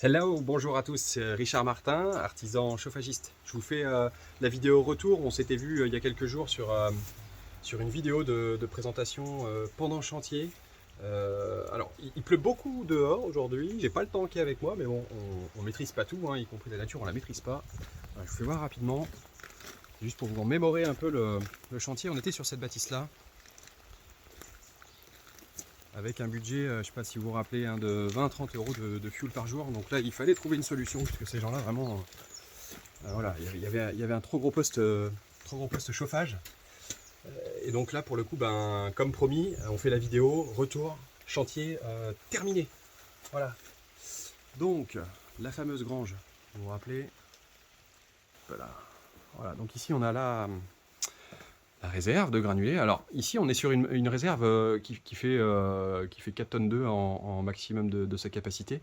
Hello, bonjour à tous, c'est Richard Martin, artisan chauffagiste. Je vous fais la vidéo retour. On s'était vu il y a quelques jours sur une vidéo de présentation pendant le chantier. Alors, il pleut beaucoup dehors aujourd'hui, j'ai pas le temps qui est avec moi, mais bon, on maîtrise pas tout, hein, y compris la nature, on la maîtrise pas. Alors, je vous fais voir rapidement, juste pour vous remémorer un peu le chantier. On était sur cette bâtisse-là, avec un budget, je ne sais pas si vous vous rappelez, hein, de 20-30 euros de fuel par jour. Donc là, il fallait trouver une solution, puisque ces gens-là, vraiment, voilà, il y avait un trop gros poste chauffage. Et donc là, pour le coup, ben, comme promis, on fait la vidéo, retour, chantier terminé. Voilà. Donc, la fameuse grange, vous vous rappelez. Voilà. Voilà. Donc ici, on a la réserve de granulés. Alors ici on est sur une réserve qui fait 4 tonnes 2 en maximum de sa capacité.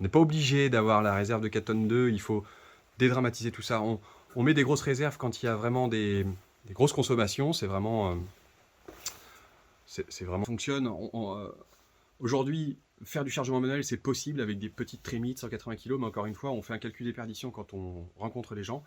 On n'est pas obligé d'avoir la réserve de 4 tonnes 2, il faut dédramatiser tout ça. On met des grosses réserves quand il y a vraiment des grosses consommations, c'est vraiment fonctionne. Aujourd'hui, faire du chargement manuel c'est possible avec des petites trémies de 180 kg, mais encore une fois on fait un calcul des perditions quand on rencontre les gens.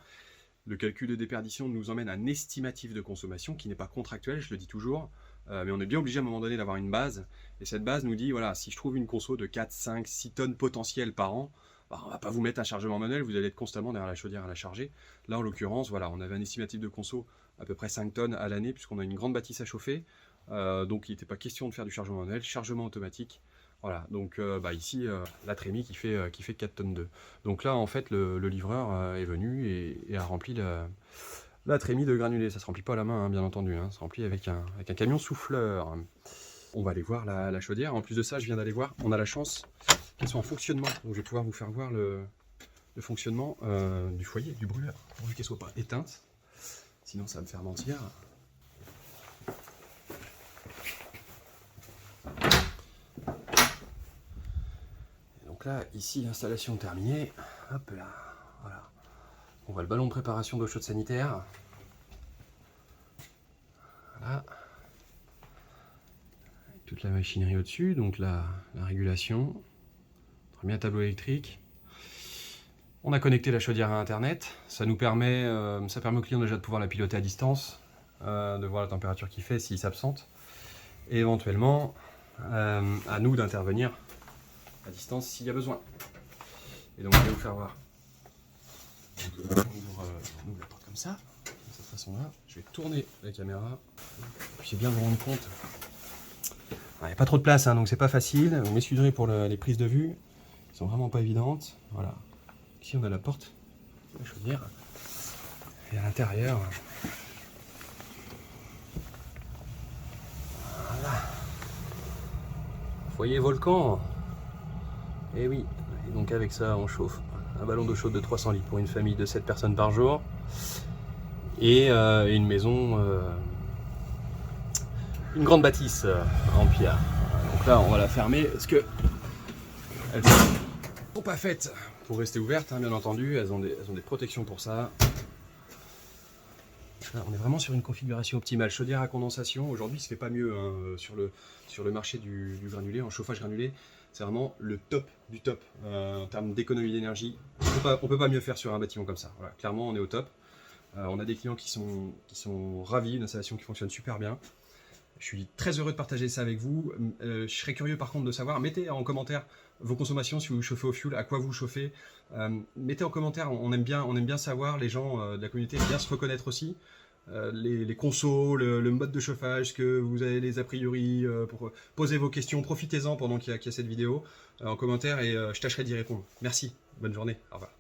Le calcul de déperdition nous emmène à un estimatif de consommation qui n'est pas contractuel, je le dis toujours, mais on est bien obligé à un moment donné d'avoir une base. Et cette base nous dit, voilà, si je trouve une conso de 4, 5, 6 tonnes potentielles par an, bah, on ne va pas vous mettre un chargement manuel, vous allez être constamment derrière la chaudière à la charger. Là, en l'occurrence, voilà, on avait un estimatif de conso à peu près 5 tonnes à l'année, puisqu'on a une grande bâtisse à chauffer. Donc il n'était pas question de faire du chargement manuel, chargement automatique. Voilà, donc bah ici, la trémie qui fait 4 tonnes 2. Donc là, en fait, le livreur est venu et a rempli la trémie de granulés. Ça ne se remplit pas à la main, hein, bien entendu, hein. Ça se remplit avec un camion souffleur. On va aller voir la chaudière. En plus de ça, je viens d'aller voir, on a la chance qu'elle soit en fonctionnement. Donc je vais pouvoir vous faire voir le fonctionnement du foyer, du brûleur, pourvu qu'elle ne soit pas éteinte. Sinon, ça va me faire mentir. Donc là, ici, l'installation terminée. Hop là, voilà. On voit le ballon de préparation d'eau chaude sanitaire. Voilà. Toute la machinerie au-dessus, donc la régulation. On a mis un tableau électrique. On a connecté la chaudière à internet. Ça nous permet, ça permet au client déjà de pouvoir la piloter à distance, de voir la température qu'il fait s'il s'absente. Et éventuellement, à nous d'intervenir à distance s'il y a besoin. Et donc je vais vous faire voir. Donc, on ouvre la porte comme ça, de cette façon-là. Je vais tourner la caméra. Puis bien vous rendre compte. Il n'y a pas trop de place, hein, donc c'est pas facile. Vous m'excuserez pour les prises de vue. Elles sont vraiment pas évidentes. Voilà. Ici on a la porte, la chaudière. Et à l'intérieur. Voilà. Foyer volcan. Et oui. Et donc avec ça on chauffe un ballon d'eau chaude de 300 litres pour une famille de 7 personnes par jour. Et une maison, une grande bâtisse en pierre. Donc là on va la fermer parce que elles sont pas faites pour rester ouvertes, hein, bien entendu. Elles ont des protections pour ça. Là, on est vraiment sur une configuration optimale. Chaudière à condensation, aujourd'hui, il ne se fait pas mieux, hein, sur le marché du granulé, en chauffage granulé. C'est vraiment le top du top en termes d'économie d'énergie. On peut pas mieux faire sur un bâtiment comme ça. Voilà, clairement, on est au top. On a des clients qui sont ravis, une installation qui fonctionne super bien. Je suis très heureux de partager ça avec vous. Je serais curieux par contre de savoir, mettez en commentaire vos consommations, si vous chauffez au fioul, à quoi vous chauffez. Mettez en commentaire, on aime bien savoir, les gens de la communauté aiment bien se reconnaître aussi. Les consos, le mode de chauffage, que vous avez les a priori, pour poser vos questions, profitez-en pendant qu'il y a cette vidéo en commentaire et je tâcherai d'y répondre. Merci, bonne journée, au revoir.